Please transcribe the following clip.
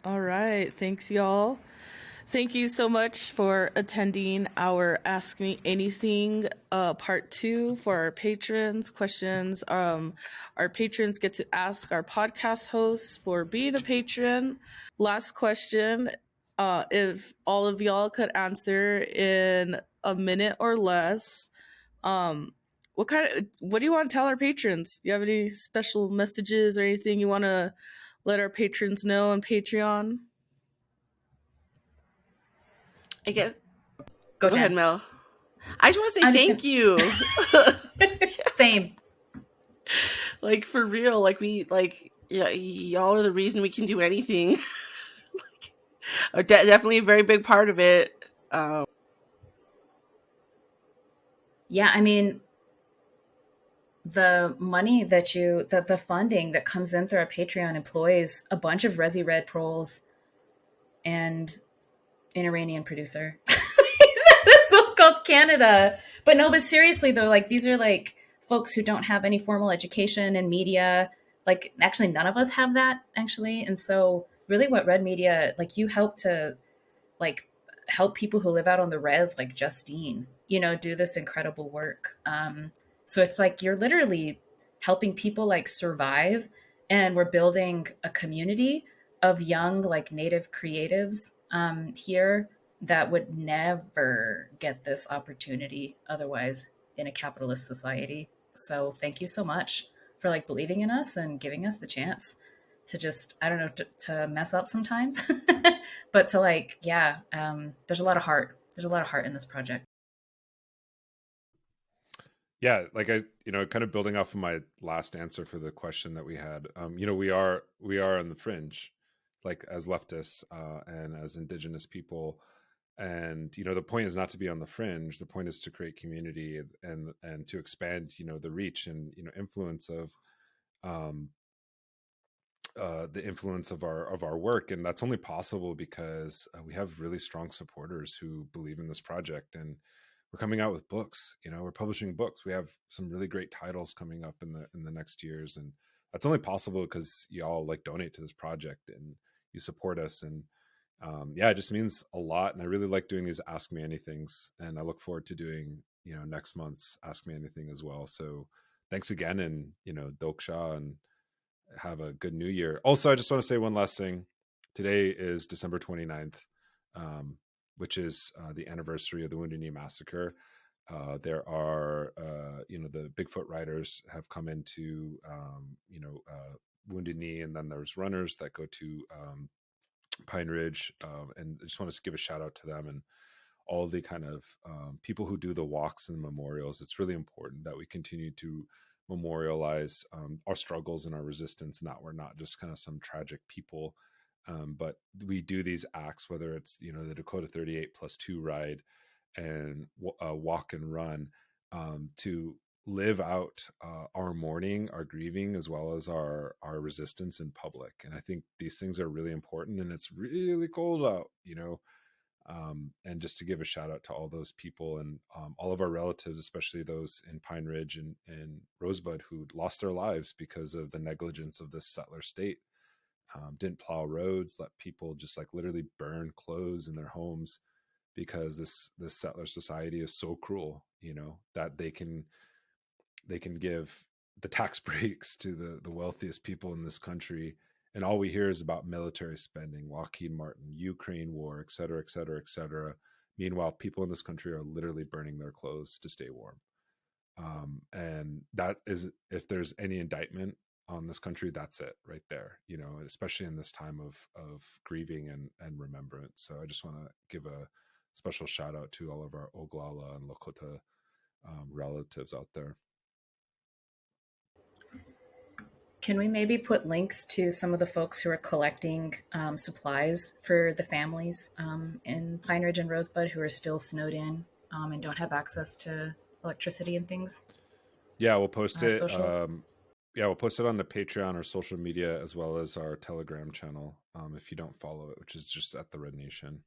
All right. Thanks, y'all. Thank you so much for attending our Ask Me Anything part 2 for our patrons. Questions. Our patrons get to ask our podcast hosts for being a patron. Last question. If all of y'all could answer in a minute or less, um, what do you want to tell our patrons? Do you have any special messages or anything you want to let our patrons know on Patreon? I guess. Go, Go ahead, Jen. Mel. I just want to say I'm just thank gonna. you. Same. Like, for real. Like, yeah, y'all are the reason we can do anything. Like, definitely a very big part of it. Yeah, I mean, the money that the funding that comes in through our Patreon employs a bunch of Resi Red Proles and an Iranian producer. So called Canada. But no, but seriously though, like these are like folks who don't have any formal education in media. Like actually none of us have that actually. And so really what Red Media, like you help to like help people who live out on the res like Justine, do this incredible work. So it's like you're literally helping people like survive, and we're building a community of young like native creatives here that would never get this opportunity otherwise in a capitalist society. So thank you so much for like believing in us and giving us the chance to just, I don't know, to mess up sometimes but to like, yeah, there's a lot of heart. There's a lot of heart in this project. Yeah, like kind of building off of my last answer for the question that we had. We are on the fringe, like as leftists and as indigenous people, and the point is not to be on the fringe. The point is to create community and to expand the reach and influence of um, the influence of our work, and that's only possible because we have really strong supporters who believe in this project, and we're coming out with books. We're publishing books. We have some really great titles coming up in the next years, and that's only possible because y'all like donate to this project and you support us. And yeah, it just means a lot. And I really like doing these Ask Me Anythings, and I look forward to doing next month's Ask Me Anything as well. So thanks again, and Doksha, and have a good new year. Also, I just want to say one last thing. Today is December 29th, which is the anniversary of the Wounded Knee Massacre. There are, the Bigfoot riders have come into, Wounded Knee, and then there's runners that go to Pine Ridge. And I just want to give a shout out to them and all the kind of people who do the walks and the memorials. It's really important that we continue to memorialize our struggles and our resistance, and that we're not just kind of some tragic people, but we do these acts, whether it's the Dakota 38+2 ride and walk and run, to live out our mourning, our grieving, as well as our resistance in public. And I think these things are really important, and it's really cold out, and just to give a shout out to all those people and all of our relatives, especially those in Pine Ridge and Rosebud who lost their lives because of the negligence of this settler state. Didn't plow roads, let people just like literally burn clothes in their homes because this settler society is so cruel, that they can give the tax breaks to the wealthiest people in this country, and all we hear is about military spending, Lockheed Martin, Ukraine war, et cetera, et cetera, et cetera. Meanwhile, people in this country are literally burning their clothes to stay warm. And that is, if there's any indictment on this country, that's it right there, especially in this time of grieving and remembrance. So I just want to give a special shout out to all of our Oglala and Lakota relatives out there. Can we maybe put links to some of the folks who are collecting supplies for the families in Pine Ridge and Rosebud who are still snowed in and don't have access to electricity and things Yeah, we'll post on our it. socials? Yeah, we'll post it on the Patreon or social media as well as our Telegram channel. If you don't follow it, which is just at the Red Nation.